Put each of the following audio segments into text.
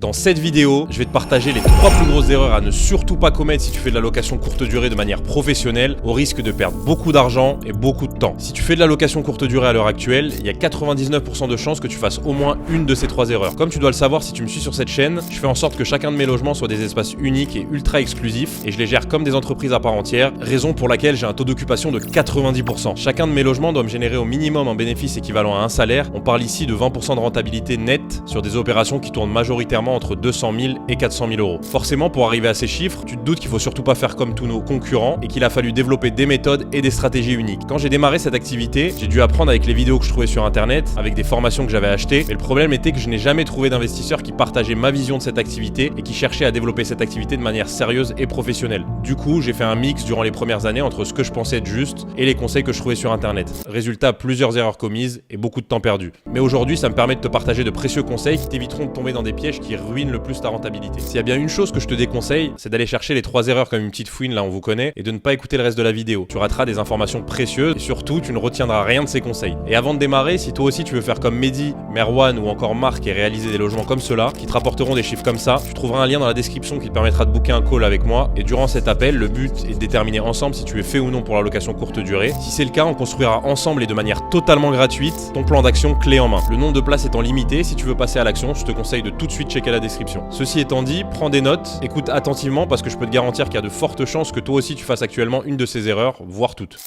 Dans cette vidéo, je vais te partager les 3 plus grosses erreurs à ne surtout pas commettre si tu fais de la location courte durée de manière professionnelle, au risque de perdre beaucoup d'argent et beaucoup de temps. Si tu fais de la location courte durée à l'heure actuelle, il y a 99% de chances que tu fasses au moins une de ces 3 erreurs. Comme tu dois le savoir si tu me suis sur cette chaîne, je fais en sorte que chacun de mes logements soit des espaces uniques et ultra exclusifs et je les gère comme des entreprises à part entière, raison pour laquelle j'ai un taux d'occupation de 90%. Chacun de mes logements doit me générer au minimum un bénéfice équivalent à un salaire. On parle ici de 20% de rentabilité nette sur des opérations qui tournent majoritairement entre 200 000 et 400 000 euros. Forcément, pour arriver à ces chiffres, tu te doutes qu'il faut surtout pas faire comme tous nos concurrents et qu'il a fallu développer des méthodes et des stratégies uniques. Quand j'ai démarré cette activité, j'ai dû apprendre avec les vidéos que je trouvais sur internet, avec des formations que j'avais achetées, mais le problème était que je n'ai jamais trouvé d'investisseurs qui partageaient ma vision de cette activité et qui cherchaient à développer cette activité de manière sérieuse et professionnelle. Du coup, j'ai fait un mix durant les premières années entre ce que je pensais être juste et les conseils que je trouvais sur internet. Résultat, plusieurs erreurs commises et beaucoup de temps perdu. Mais aujourd'hui, ça me permet de te partager de précieux conseils qui t'éviteront de tomber dans des pièges qui ruinent le plus ta rentabilité. S'il y a bien une chose que je te déconseille, c'est d'aller chercher les 3 erreurs comme une petite fouine, là on vous connaît, et de ne pas écouter le reste de la vidéo. Tu rateras des informations précieuses et surtout tu ne retiendras rien de ces conseils. Et avant de démarrer, si toi aussi tu veux faire comme Mehdi, Merwan ou encore Marc et réaliser des logements comme ceux-là, qui te rapporteront des chiffres comme ça, tu trouveras un lien dans la description qui te permettra de booker un call avec moi. Et durant cet appel, le but est de déterminer ensemble si tu es fait ou non pour la location courte durée. Si c'est le cas, on construira ensemble et de manière totalement gratuite ton plan d'action clé en main. Le nombre de places étant limité, si tu veux passer à l'action, je te conseille de tout de suite checker la description. Ceci étant dit, prends des notes, écoute attentivement parce que je peux te garantir qu'il y a de fortes chances que toi aussi tu fasses actuellement une de ces erreurs, voire toutes.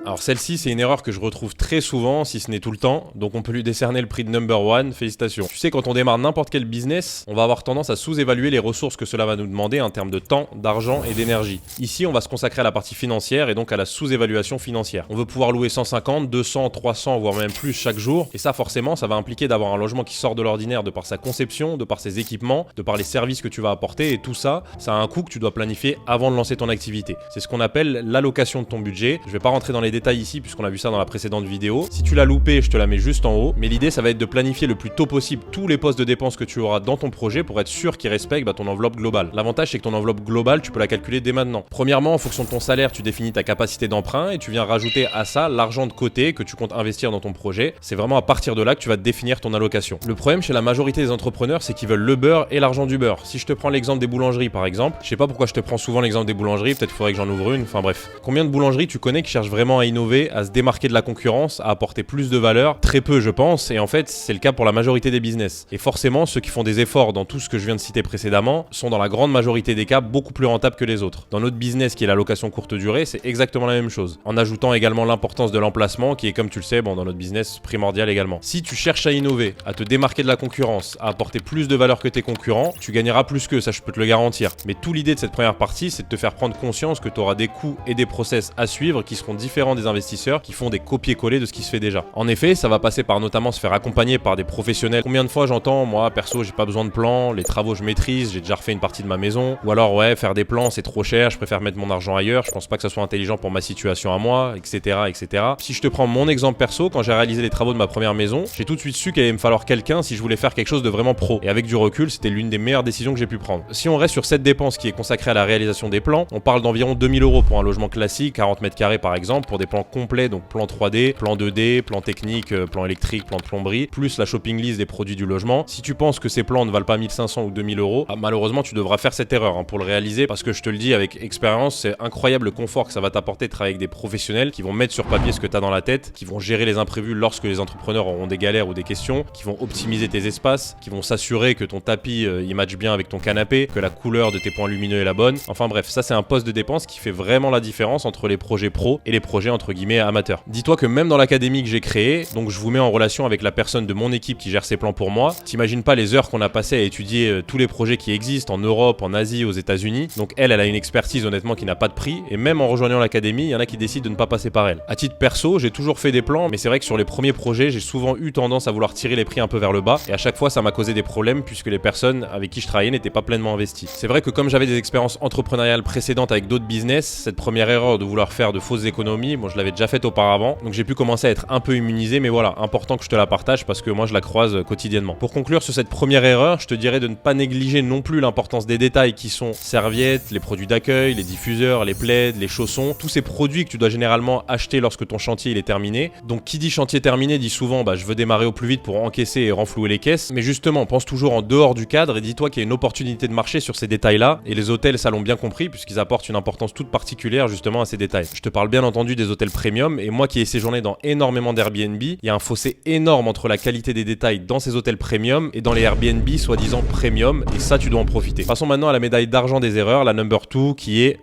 Alors celle-ci, c'est une erreur que je retrouve très souvent, si ce n'est tout le temps, donc on peut lui décerner le prix de number one, félicitations. Tu sais, quand on démarre n'importe quel business, on va avoir tendance à sous-évaluer les ressources que cela va nous demander en termes de temps, d'argent et d'énergie. Ici, on va se consacrer à la partie financière et donc à la sous-évaluation financière. On veut pouvoir louer 150, 200, 300, voire même plus chaque jour, et ça forcément, ça va impliquer d'avoir un logement qui sort de l'ordinaire de par sa conception, de par ses équipements, de par les services que tu vas apporter, et tout ça, ça a un coût que tu dois planifier avant de lancer ton activité. C'est ce qu'on appelle l'allocation de ton budget. Je vais pas rentrer dans les détails ici puisqu'on a vu ça dans la précédente vidéo. Si tu l'as loupé, je te la mets juste en haut, mais l'idée ça va être de planifier le plus tôt possible tous les postes de dépenses que tu auras dans ton projet pour être sûr qu'ils respectent ton enveloppe globale. L'avantage c'est que ton enveloppe globale, tu peux la calculer dès maintenant. Premièrement, en fonction de ton salaire, tu définis ta capacité d'emprunt et tu viens rajouter à ça l'argent de côté que tu comptes investir dans ton projet. C'est vraiment à partir de là que tu vas définir ton allocation. Le problème chez la majorité des entrepreneurs, c'est qu'ils veulent le beurre et l'argent du beurre. Si je te prends l'exemple des boulangeries par exemple, je sais pas pourquoi je te prends souvent l'exemple des boulangeries, peut-être qu'il faudrait que j'en ouvre une, enfin bref. Combien de boulangeries tu connais qui cherchent vraiment à innover, à se démarquer de la concurrence, à apporter plus de valeur? Très peu je pense, et en fait c'est le cas pour la majorité des business. Et forcément ceux qui font des efforts dans tout ce que je viens de citer précédemment sont dans la grande majorité des cas beaucoup plus rentables que les autres. Dans notre business qui est la location courte durée, c'est exactement la même chose, en ajoutant également l'importance de l'emplacement qui est, comme tu le sais, dans notre business primordial également. Si tu cherches à innover, à te démarquer de la concurrence, à apporter plus de valeur que tes concurrents, tu gagneras plus qu'eux, ça je peux te le garantir. Mais tout l'idée de cette première partie, c'est de te faire prendre conscience que tu auras des coûts et des process à suivre qui seront différents des investisseurs qui font des copier-coller de ce qui se fait déjà. En effet, ça va passer par notamment se faire accompagner par des professionnels. Combien de fois j'entends, moi perso, j'ai pas besoin de plan, les travaux je maîtrise, j'ai déjà refait une partie de ma maison, ou alors ouais, faire des plans c'est trop cher, je préfère mettre mon argent ailleurs, je pense pas que ça soit intelligent pour ma situation à moi, etc., etc. Si je te prends mon exemple perso, quand j'ai réalisé les travaux de ma première maison, j'ai tout de suite su qu'il allait me falloir quelqu'un si je voulais faire quelque chose de vraiment pro. Et avec du recul, c'était l'une des meilleures décisions que j'ai pu prendre. Si on reste sur cette dépense qui est consacrée à la réalisation des plans, on parle d'environ 2000 € pour un logement classique, 40 mètres carrés par exemple, pour des plans complets, donc plan 3D, plan 2D, plan technique, plan électrique, plan de plomberie, plus la shopping list des produits du logement. Si tu penses que ces plans ne valent pas 1500 ou 2000 €, malheureusement tu devras faire cette erreur pour le réaliser, parce que je te le dis avec expérience, c'est incroyable le confort que ça va t'apporter de travailler avec des professionnels qui vont mettre sur papier ce que tu as dans la tête, qui vont gérer les imprévus lorsque les entrepreneurs auront des galères ou des questions, qui vont optimiser tes espaces, qui vont s'assurer que ton tapis il matche bien avec ton canapé, que la couleur de tes points lumineux est la bonne. Enfin bref, ça c'est un poste de dépense qui fait vraiment la différence entre les projets pro et les projets entre guillemets amateurs. Dis-toi que même dans l'académie que j'ai créée, donc je vous mets en relation avec la personne de mon équipe qui gère ces plans pour moi. T'imagines pas les heures qu'on a passées à étudier tous les projets qui existent en Europe, en Asie, aux États-Unis. Donc elle a une expertise honnêtement qui n'a pas de prix, et même en rejoignant l'académie, il y en a qui décident de ne pas passer par elle. À titre perso, j'ai toujours fait des plans, mais c'est vrai que sur les premiers projets, j'ai souvent eu tendance à vouloir tirer les prix un peu vers le bas, et à chaque fois ça m'a causé des problèmes puisque les personnes avec qui je travaillais n'étaient pas pleinement investies. C'est vrai que comme j'avais des expériences entrepreneuriales précédentes avec d'autres business, cette première erreur de vouloir faire de fausses économies, Bon, je l'avais déjà faite auparavant, donc j'ai pu commencer à être un peu immunisé, mais voilà, important que je te la partage parce que moi je la croise quotidiennement. Pour conclure sur cette première erreur, je te dirais de ne pas négliger non plus l'importance des détails qui sont serviettes, les produits d'accueil, les diffuseurs, les plaids, les chaussons, tous ces produits que tu dois généralement acheter lorsque ton chantier il est terminé. Donc qui dit chantier terminé dit souvent je veux démarrer au plus vite pour encaisser et renflouer les caisses, mais justement pense toujours en dehors du cadre et dis-toi qu'il y a une opportunité de marché sur ces détails-là, et les hôtels ça l'ont bien compris puisqu'ils apportent une importance toute particulière justement à ces détails. Je te parle bien entendu des hôtels premium, et moi qui ai séjourné dans énormément d'Airbnb, il y a un fossé énorme entre la qualité des détails dans ces hôtels premium et dans les Airbnb soi-disant premium, et ça tu dois en profiter. Passons maintenant à la médaille d'argent des erreurs, la number 2, qui est...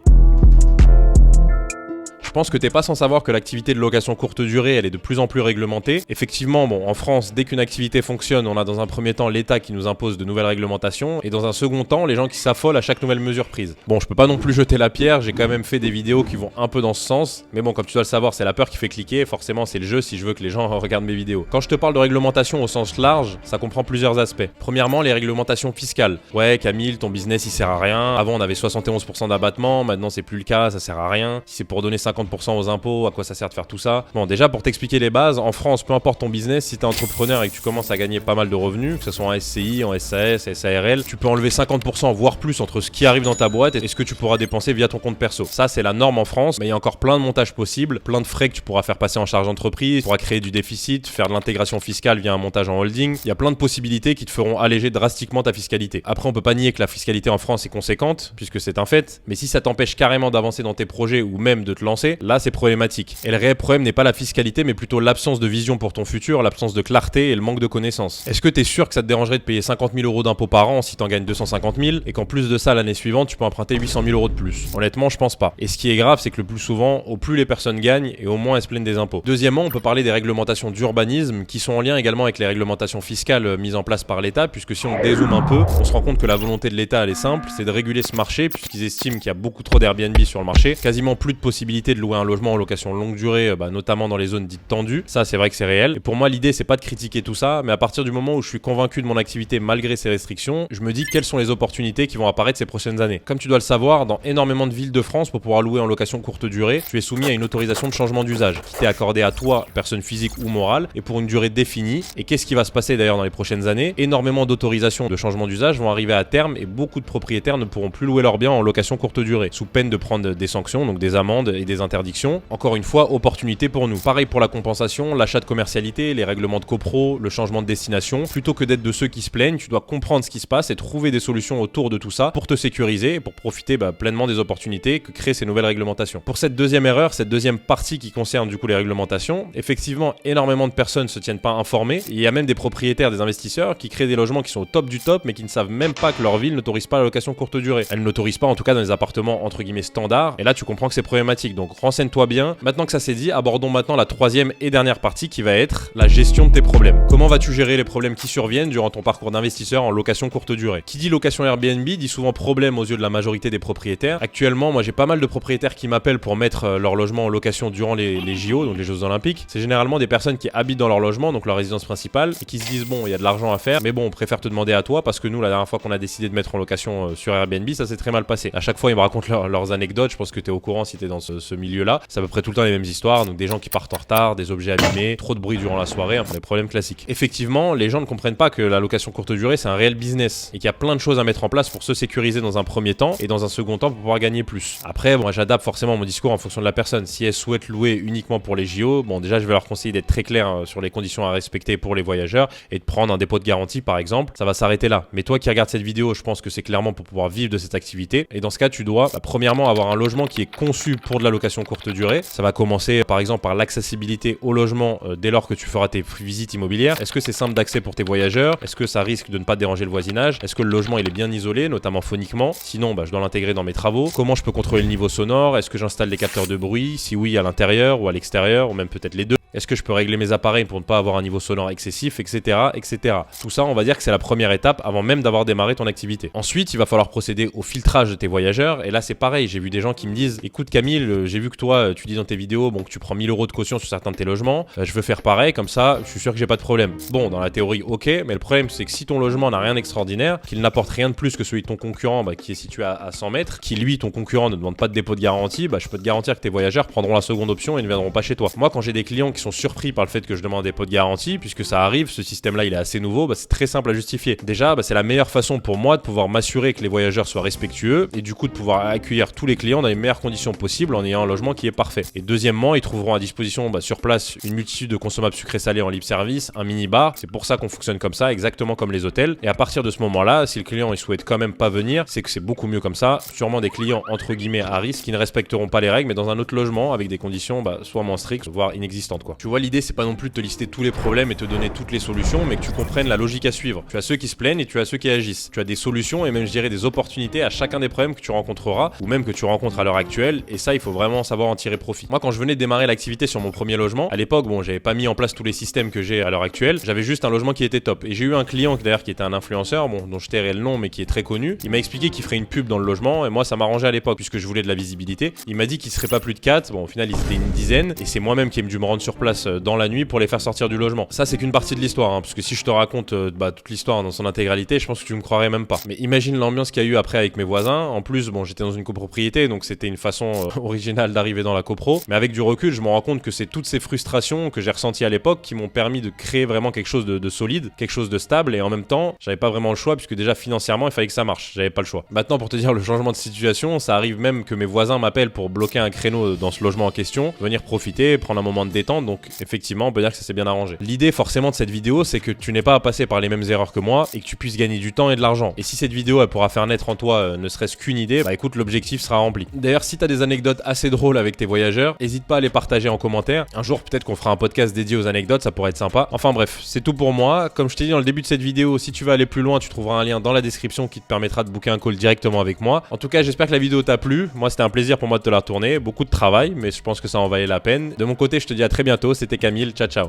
Je pense que t'es pas sans savoir que l'activité de location courte durée, elle est de plus en plus réglementée. Effectivement, en France, dès qu'une activité fonctionne, on a dans un premier temps l'État qui nous impose de nouvelles réglementations, et dans un second temps, les gens qui s'affolent à chaque nouvelle mesure prise. Bon, je peux pas non plus jeter la pierre, j'ai quand même fait des vidéos qui vont un peu dans ce sens, mais bon, comme tu dois le savoir, c'est la peur qui fait cliquer, forcément c'est le jeu si je veux que les gens regardent mes vidéos. Quand je te parle de réglementation au sens large, ça comprend plusieurs aspects. Premièrement, les réglementations fiscales. Ouais, Camille, ton business il sert à rien. Avant on avait 71% d'abattement, maintenant c'est plus le cas, ça sert à rien. Si c'est pour donner 50% aux impôts, à quoi ça sert de faire tout ça? Bon, déjà pour t'expliquer les bases, en France, peu importe ton business, si t'es entrepreneur et que tu commences à gagner pas mal de revenus, que ce soit en SCI, en SAS, SARL, tu peux enlever 50% voire plus entre ce qui arrive dans ta boîte et ce que tu pourras dépenser via ton compte perso. Ça c'est la norme en France, mais il y a encore plein de montages possibles, plein de frais que tu pourras faire passer en charge d'entreprise, tu pourras créer du déficit, faire de l'intégration fiscale via un montage en holding. Il y a plein de possibilités qui te feront alléger drastiquement ta fiscalité. Après, on peut pas nier que la fiscalité en France est conséquente, puisque c'est un fait, mais si ça t'empêche carrément d'avancer dans tes projets ou même de te lancer, là c'est problématique. Et le réel problème n'est pas la fiscalité, mais plutôt l'absence de vision pour ton futur, l'absence de clarté et le manque de connaissances. Est-ce que t'es sûr que ça te dérangerait de payer 50 000 € d'impôts par an si t'en gagnes 250 000 et qu'en plus de ça, l'année suivante, tu peux emprunter 800 000 € de plus? Honnêtement, je pense pas. Et ce qui est grave, c'est que le plus souvent, au plus les personnes gagnent et au moins elles se plaignent des impôts. Deuxièmement, on peut parler des réglementations d'urbanisme qui sont en lien également avec les réglementations fiscales mises en place par l'État, puisque si on dézoome un peu, on se rend compte que la volonté de l'État, elle est simple, c'est de réguler ce marché, puisqu'ils estiment qu'il y a beaucoup trop d'Airbnb sur le marché, quasiment plus de possibilités de louer un logement en location longue durée, notamment dans les zones dites tendues. Ça, c'est vrai que c'est réel. Et pour moi, l'idée, c'est pas de critiquer tout ça, mais à partir du moment où je suis convaincu de mon activité malgré ces restrictions, je me dis quelles sont les opportunités qui vont apparaître ces prochaines années. Comme tu dois le savoir, dans énormément de villes de France, pour pouvoir louer en location courte durée, tu es soumis à une autorisation de changement d'usage qui t'est accordée à toi, personne physique ou morale, et pour une durée définie. Et qu'est-ce qui va se passer d'ailleurs dans les prochaines années? Énormément d'autorisations de changement d'usage vont arriver à terme et beaucoup de propriétaires ne pourront plus louer leurs biens en location courte durée, sous peine de prendre des sanctions, donc des amendes et des interdictions. Encore une fois, opportunité pour nous. Pareil pour la compensation, l'achat de commercialité, les règlements de copro, le changement de destination. Plutôt que d'être de ceux qui se plaignent, tu dois comprendre ce qui se passe et trouver des solutions autour de tout ça pour te sécuriser et pour profiter pleinement des opportunités que créent ces nouvelles réglementations. Pour cette deuxième erreur, cette deuxième partie qui concerne du coup les réglementations, effectivement, énormément de personnes ne se tiennent pas informées. Il y a même des propriétaires, des investisseurs qui créent des logements qui sont au top du top mais qui ne savent même pas que leur ville n'autorise pas la location courte durée. Elle n'autorise pas en tout cas dans les appartements entre guillemets standards, et là tu comprends que c'est problématique. Donc renseigne-toi bien. Maintenant que ça c'est dit, abordons maintenant la troisième et dernière partie qui va être la gestion de tes problèmes. Comment vas-tu gérer les problèmes qui surviennent durant ton parcours d'investisseur en location courte durée? Qui dit location Airbnb dit souvent problème aux yeux de la majorité des propriétaires. Actuellement, moi j'ai pas mal de propriétaires qui m'appellent pour mettre leur logement en location durant les JO, donc les Jeux Olympiques. C'est généralement des personnes qui habitent dans leur logement, donc leur résidence principale, et qui se disent bon, il y a de l'argent à faire, mais bon, on préfère te demander à toi parce que nous, la dernière fois qu'on a décidé de mettre en location sur Airbnb, ça s'est très mal passé. À chaque fois, ils me racontent leurs anecdotes. Je pense que tu es au courant si tu es dans ce milieu-là. C'est à peu près tout le temps les mêmes histoires, donc des gens qui partent en retard, des objets abîmés, trop de bruit durant la soirée, des problèmes classiques. Effectivement, les gens ne comprennent pas que la location courte durée, c'est un réel business et qu'il y a plein de choses à mettre en place pour se sécuriser dans un premier temps et dans un second temps pour pouvoir gagner plus. Après, moi j'adapte forcément mon discours en fonction de la personne. Si elle souhaite louer uniquement pour les JO, bon déjà je vais leur conseiller d'être très clair sur les conditions à respecter pour les voyageurs et de prendre un dépôt de garantie par exemple. Ça va s'arrêter là. Mais toi qui regardes cette vidéo, je pense que c'est clairement pour pouvoir vivre de cette activité. Et dans ce cas, tu dois premièrement avoir un logement qui est conçu pour de la location courte durée. Ça va commencer par exemple par l'accessibilité au logement dès lors que tu feras tes visites immobilières. Est-ce que c'est simple d'accès pour tes voyageurs? Est-ce que ça risque de ne pas déranger le voisinage? Est-ce que le logement il est bien isolé, notamment phoniquement? Sinon, je dois l'intégrer dans mes travaux. Comment je peux contrôler le niveau sonore? Est-ce que j'installe des capteurs de bruit? Si oui, à l'intérieur ou à l'extérieur, ou même peut-être les deux. Est-ce que je peux régler mes appareils pour ne pas avoir un niveau sonore excessif, etc., etc. Tout ça, on va dire que c'est la première étape avant même d'avoir démarré ton activité. Ensuite, il va falloir procéder au filtrage de tes voyageurs. Et là, c'est pareil. J'ai vu des gens qui me disent, écoute Camille, j'ai vu que toi, tu dis dans tes vidéos, bon, que tu prends 1000 € de caution sur certains de tes logements. Je veux faire pareil, comme ça, je suis sûr que j'ai pas de problème. Bon, dans la théorie, ok, mais le problème, c'est que si ton logement n'a rien d'extraordinaire, qu'il n'apporte rien de plus que celui de ton concurrent, qui est situé à 100 mètres, qui lui, ton concurrent, ne demande pas de dépôt de garantie, je peux te garantir que tes voyageurs prendront la seconde option et ne viendront pas chez toi. Moi, quand j'ai des clients qui sont surpris par le fait que je demande des dépôt de garantie, puisque ça arrive, ce système-là, il est assez nouveau, c'est très simple à justifier. Déjà, c'est la meilleure façon pour moi de pouvoir m'assurer que les voyageurs soient respectueux et du coup de pouvoir accueillir tous les clients dans les meilleures conditions possibles en ayant un logement qui est parfait. Et deuxièmement, ils trouveront à disposition sur place une multitude de consommables sucrés salés en libre service, un mini-bar. C'est pour ça qu'on fonctionne comme ça, exactement comme les hôtels. Et à partir de ce moment-là, si le client il souhaite quand même pas venir, c'est que c'est beaucoup mieux comme ça. Sûrement des clients entre guillemets à risque qui ne respecteront pas les règles, mais dans un autre logement avec des conditions soit moins strictes, voire inexistantes quoi. Tu vois, l'idée c'est pas non plus de te lister tous les problèmes et te donner toutes les solutions, mais que tu comprennes la logique à suivre. Tu as ceux qui se plaignent et tu as ceux qui agissent. Tu as des solutions et même je dirais des opportunités à chacun des problèmes que tu rencontreras ou même que tu rencontres à l'heure actuelle, et ça il faut vraiment savoir en tirer profit. Moi quand je venais de démarrer l'activité sur mon premier logement, à l'époque j'avais pas mis en place tous les systèmes que j'ai à l'heure actuelle, j'avais juste un logement qui était top. Et j'ai eu un client d'ailleurs qui était un influenceur, dont je tairai le nom mais qui est très connu. Il m'a expliqué qu'il ferait une pub dans le logement et moi ça m'arrangeait à l'époque puisque je voulais de la visibilité. Il m'a dit qu'il serait pas plus de 4, au final ils étaient une dizaine et c'est moi-même qui ai dû me rendre sur place dans la nuit pour les faire sortir du logement. Ça c'est qu'une partie de l'histoire, parce que si je te raconte toute l'histoire dans son intégralité, je pense que tu me croirais même pas. Mais imagine l'ambiance qu'il y a eu après avec mes voisins. En plus j'étais dans une copropriété donc c'était une façon originale d'arriver dans la copro. Mais avec du recul je me rends compte que c'est toutes ces frustrations que j'ai ressenties à l'époque qui m'ont permis de créer vraiment quelque chose de solide, quelque chose de stable, et en même temps j'avais pas vraiment le choix puisque déjà financièrement il fallait que ça marche, j'avais pas le choix. Maintenant pour te dire le changement de situation, ça arrive même que mes voisins m'appellent pour bloquer un créneau dans ce logement en question, venir profiter, prendre un moment de détente, donc effectivement on peut dire que ça s'est bien arrangé. L'idée forcément de cette vidéo c'est que tu n'aies pas à passer par les mêmes erreurs que moi et que tu puisses gagner du temps et de l'argent. Et si cette vidéo elle pourra faire naître en toi ne serait-ce qu'une idée, écoute, l'objectif sera rempli. D'ailleurs si t'as des anecdotes assez drôles avec tes voyageurs, n'hésite pas à les partager en commentaire. Un jour peut-être qu'on fera un podcast dédié aux anecdotes, ça pourrait être sympa. Enfin bref, c'est tout pour moi. Comme je t'ai dit dans le début de cette vidéo, si tu veux aller plus loin, tu trouveras un lien dans la description qui te permettra de booker un call directement avec moi. En tout cas, j'espère que la vidéo t'a plu. Moi, c'était un plaisir pour moi de te la retourner. Beaucoup de travail, mais je pense que ça en valait la peine. De mon côté, je te dis à très bientôt. C'était Camille. Ciao, ciao.